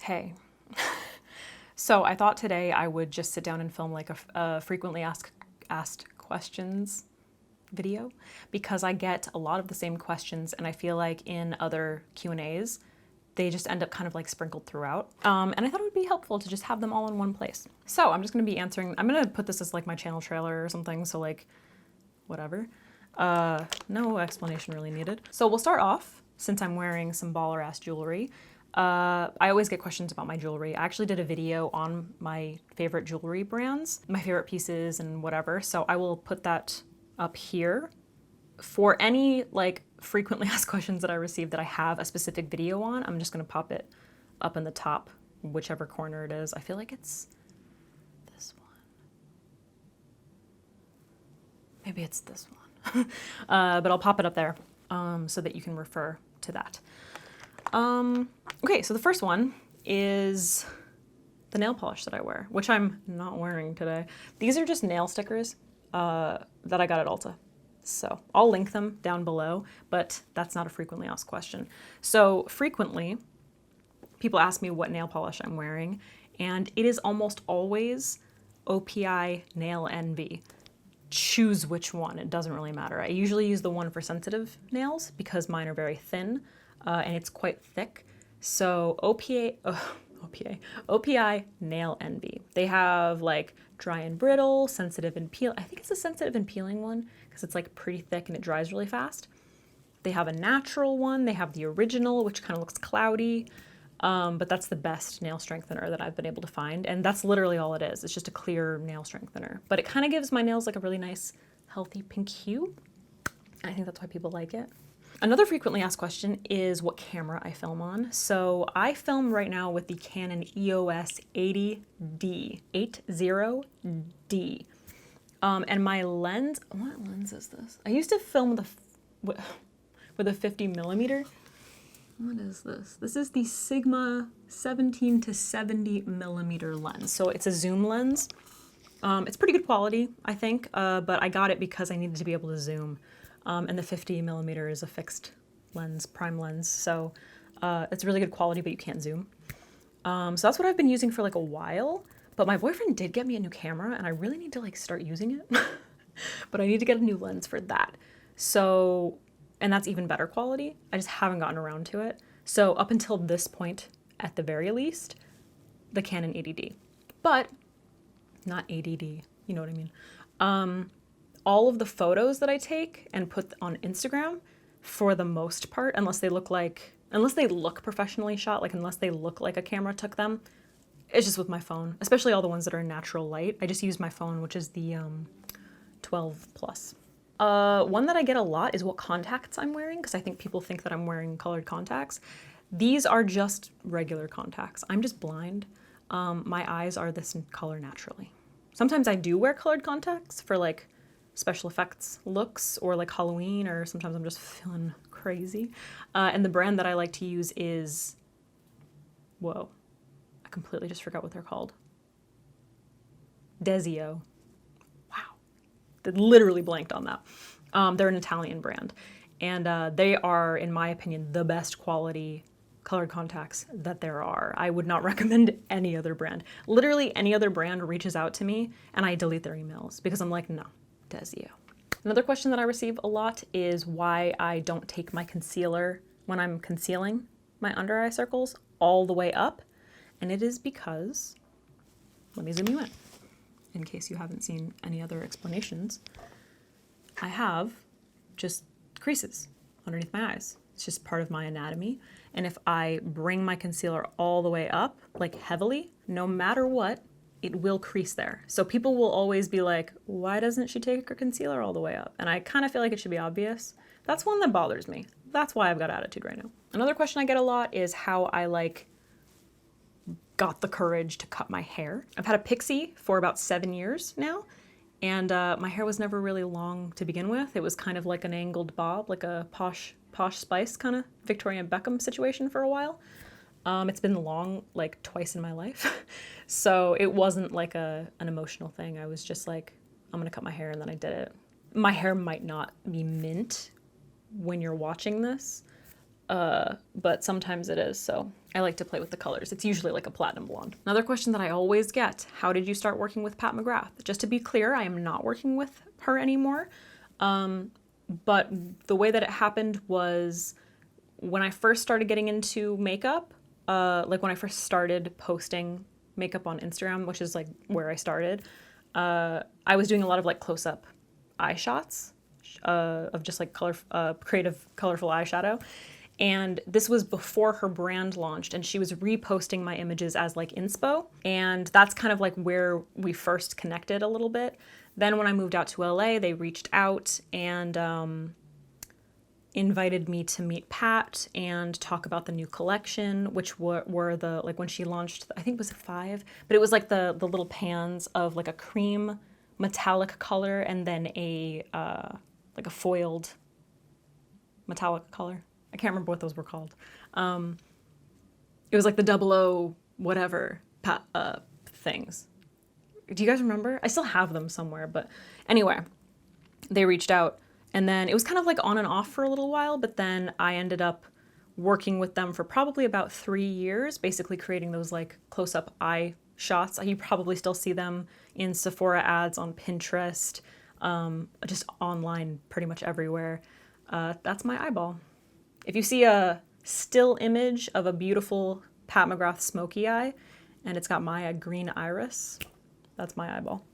Hey. So I thought today I would just sit down and film like a frequently asked questions video, because I get a lot of the same questions, and I feel like in other Q&As, they just end up kind of like sprinkled throughout. And I thought it would be helpful to just have them all in one place. So I'm just gonna be answering, I'm gonna put this as like my channel trailer or something, so like, whatever. No explanation really needed. So we'll start off, since I'm wearing some baller ass jewelry. I always get questions about my jewelry. I actually did a video on my favorite jewelry brands, my favorite pieces and whatever, so I will put that up here. For any like frequently asked questions that I received that I have a specific video on, I'm just gonna pop it up in the top, whichever corner it is. I feel like it's this one. Maybe it's this one. But I'll pop it up there so that you can refer to that. Okay, so the first one is the nail polish that I wear, which I'm not wearing today. These are just nail stickers that I got at Ulta. So I'll link them down below, but that's not a frequently asked question. So frequently, people ask me what nail polish I'm wearing, and it is almost always OPI Nail Envy. Choose which one, it doesn't really matter. I usually use the one for sensitive nails because mine are very thin and it's quite thick. So OPI Nail Envy. They have like dry and brittle, sensitive and peel. I think it's a sensitive and peeling one because it's like pretty thick and it dries really fast. They have a natural one. They have the original, which kind of looks cloudy, but that's the best nail strengthener that I've been able to find. And that's literally all it is. It's just a clear nail strengthener, but it kind of gives my nails like a really nice, healthy pink hue. I think that's why people like it. Another frequently asked question is what camera I film on. So I film right now with the Canon EOS 80D, 80D. And my lens, what lens is this? I used to film with a 50 millimeter. What is this? This is the Sigma 17 to 70 millimeter lens. So it's a zoom lens. It's pretty good quality, I think, but I got it because I needed to be able to zoom. And the 50 millimeter is a fixed lens, prime lens. So it's really good quality, but you can't zoom. So that's what I've been using for like a while. But my boyfriend did get me a new camera and I really need to like start using it. But I need to get a new lens for that. So, and that's even better quality. I just haven't gotten around to it. So up until this point, at the very least, the Canon 80D. But not ADD, you know what I mean? All of the photos that I take and put on Instagram, for the most part, unless they look professionally shot, like unless they look like a camera took them, it's just with my phone, especially all the ones that are natural light. I just use my phone, which is the 12 Plus. One that I get a lot is what contacts I'm wearing, because I think people think that I'm wearing colored contacts. These are just regular contacts. I'm just blind. My eyes are this color naturally. Sometimes I do wear colored contacts for like special effects looks or like Halloween, or sometimes I'm just feeling crazy. And the brand that I like to use is, whoa, I completely just forgot what they're called. Desio. Wow. They literally blanked on that. They're an Italian brand. And they are, in my opinion, the best quality colored contacts that there are. I would not recommend any other brand. Literally any other brand reaches out to me and I delete their emails because I'm like, no. Desio. Another question that I receive a lot is why I don't take my concealer when I'm concealing my under eye circles all the way up. And it is because, let me zoom you in case you haven't seen any other explanations. I have just creases underneath my eyes. It's just part of my anatomy. And if I bring my concealer all the way up, like heavily, no matter what, it will crease there. So people will always be like, why doesn't she take her concealer all the way up? And I kind of feel like it should be obvious. That's one that bothers me. That's why I've got attitude right now. Another question I get a lot is how I like got the courage to cut my hair. I've had a pixie for about 7 years now. And my hair was never really long to begin with. It was kind of like an angled bob, like a posh spice kind of Victoria Beckham situation for a while. It's been long like twice in my life. So it wasn't like an emotional thing. I was just like, I'm gonna cut my hair, and then I did it. My hair might not be mint when you're watching this, but sometimes it is, so I like to play with the colors. It's usually like a platinum blonde. Another question that I always get, how did you start working with Pat McGrath? Just to be clear, I am not working with her anymore, but the way that it happened was when I first started getting into makeup, like when I first started posting makeup on Instagram, which is like where I started, I was doing a lot of like close-up eye shots of just like creative, colorful eyeshadow. And this was before her brand launched, and she was reposting my images as like inspo. And that's kind of like where we first connected a little bit. Then when I moved out to LA, they reached out and invited me to meet Pat and talk about the new collection, which were the, like when she launched, I think it was 5, but it was like the little pans of like a cream metallic color and then a like a foiled metallic color. I can't remember what those were called. It was like the 00 whatever things. Do you guys remember? I still have them somewhere, but anyway, they reached out and then it was kind of like on and off for a little while, but then I ended up working with them for probably about 3 years, basically creating those like close-up eye shots. You probably still see them in Sephora ads, on Pinterest, just online pretty much everywhere. That's my eyeball. If you see a still image of a beautiful Pat McGrath smoky eye and it's got my green iris, that's my eyeball.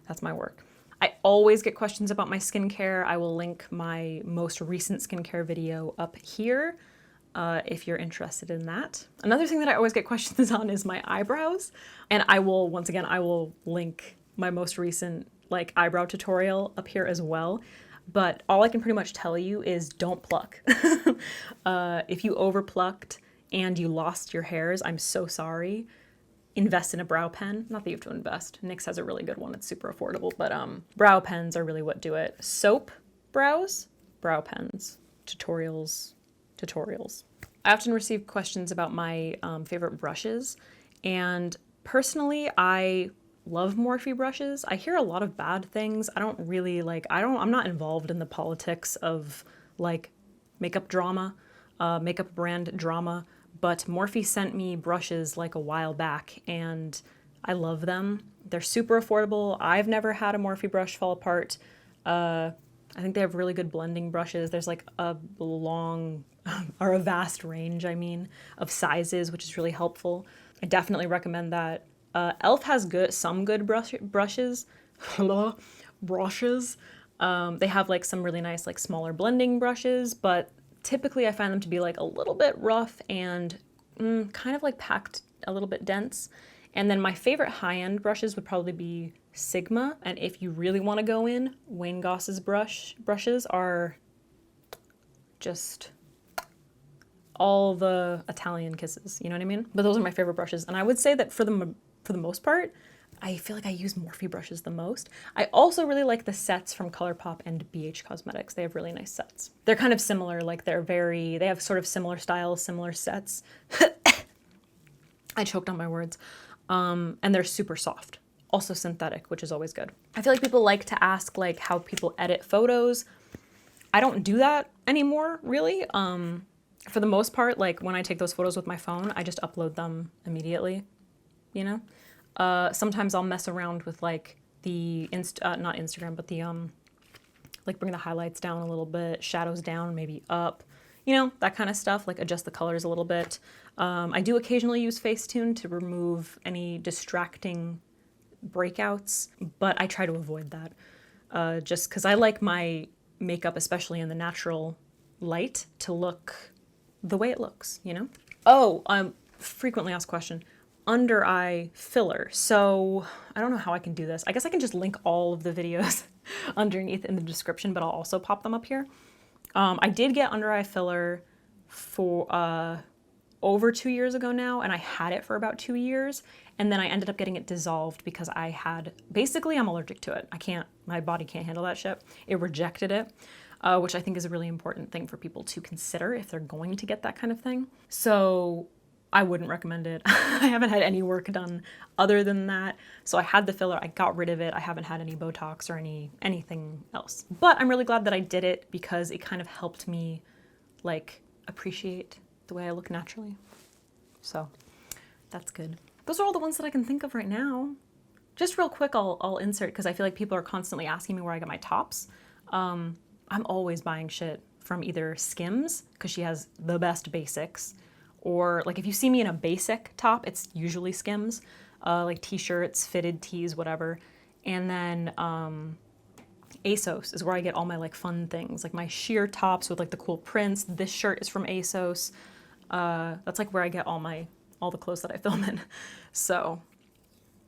That's my work. I always get questions about my skincare. I will link my most recent skincare video up here if you're interested in that. Another thing that I always get questions on is my eyebrows. And I will, once again, I will link my most recent like eyebrow tutorial up here as well. But all I can pretty much tell you is don't pluck. If you overplucked and you lost your hairs, I'm so sorry. Invest in a brow pen. Not that you have to invest. NYX has a really good one. It's super affordable, but brow pens are really what do it. Soap brows, brow pens, tutorials. I often receive questions about my favorite brushes, and personally, I love Morphe brushes. I hear a lot of bad things. I don't really like, I'm not involved in the politics of like makeup drama, makeup brand drama, but Morphe sent me brushes like a while back and I love them. They're super affordable. I've never had a Morphe brush fall apart. I think they have really good blending brushes. There's like a long, or a vast range, I mean, of sizes, which is really helpful. I definitely recommend that. e.l.f. has some good brushes. brushes. They have like some really nice like smaller blending brushes, but typically I find them to be like a little bit rough and kind of like packed a little bit dense. And then my favorite high-end brushes would probably be Sigma. And if you really want to go in, Wayne Goss's brushes are just all the Italian kisses, you know what I mean? But those are my favorite brushes. And I would say that for the most part, I feel like I use Morphe brushes the most. I also really like the sets from ColourPop and BH Cosmetics. They have really nice sets. They're kind of similar, like they have sort of similar styles, similar sets. I choked on my words. And they're super soft. Also synthetic, which is always good. I feel like people like to ask like how people edit photos. I don't do that anymore, really. For the most part, like when I take those photos with my phone, I just upload them immediately, you know? Sometimes I'll mess around with like the, not Instagram, but the, like bring the highlights down a little bit, shadows down, maybe up, you know, that kind of stuff, like adjust the colors a little bit. I do occasionally use Facetune to remove any distracting breakouts, but I try to avoid that just because I like my makeup, especially in the natural light, to look the way it looks, you know? Oh, frequently asked question. Under eye filler. So I don't know how I can do this. I guess I can just link all of the videos underneath in the description, but I'll also pop them up here. I did get under eye filler for over 2 years ago now, and I had it for about 2 years, and then I ended up getting it dissolved because basically I'm allergic to it. My body can't handle that shit. It rejected it, which I think is a really important thing for people to consider if they're going to get that kind of thing. So I wouldn't recommend it. I haven't had any work done other than that. So I had the filler, I got rid of it. I haven't had any Botox or anything else. But I'm really glad that I did it because it kind of helped me like appreciate the way I look naturally. So that's good. Those are all the ones that I can think of right now. Just real quick, I'll insert, because I feel like people are constantly asking me where I get my tops. I'm always buying shit from either Skims, because she has the best basics, or like if you see me in a basic top, it's usually Skims, like t-shirts, fitted tees, whatever. And then ASOS is where I get all my like fun things, like my sheer tops with like the cool prints. This shirt is from ASOS. That's like where I get all the clothes that I film in. So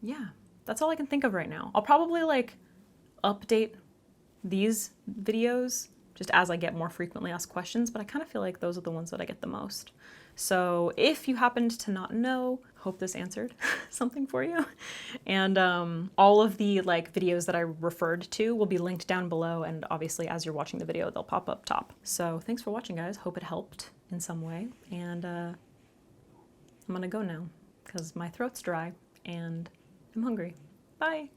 yeah, that's all I can think of right now. I'll probably like update these videos just as I get more frequently asked questions, but I kind of feel like those are the ones that I get the most. So if you happened to not know, hope this answered something for you. And all of the like videos that I referred to will be linked down below, and obviously as you're watching the video, they'll pop up top. So thanks for watching, guys. Hope it helped in some way. And I'm gonna go now because my throat's dry and I'm hungry. Bye.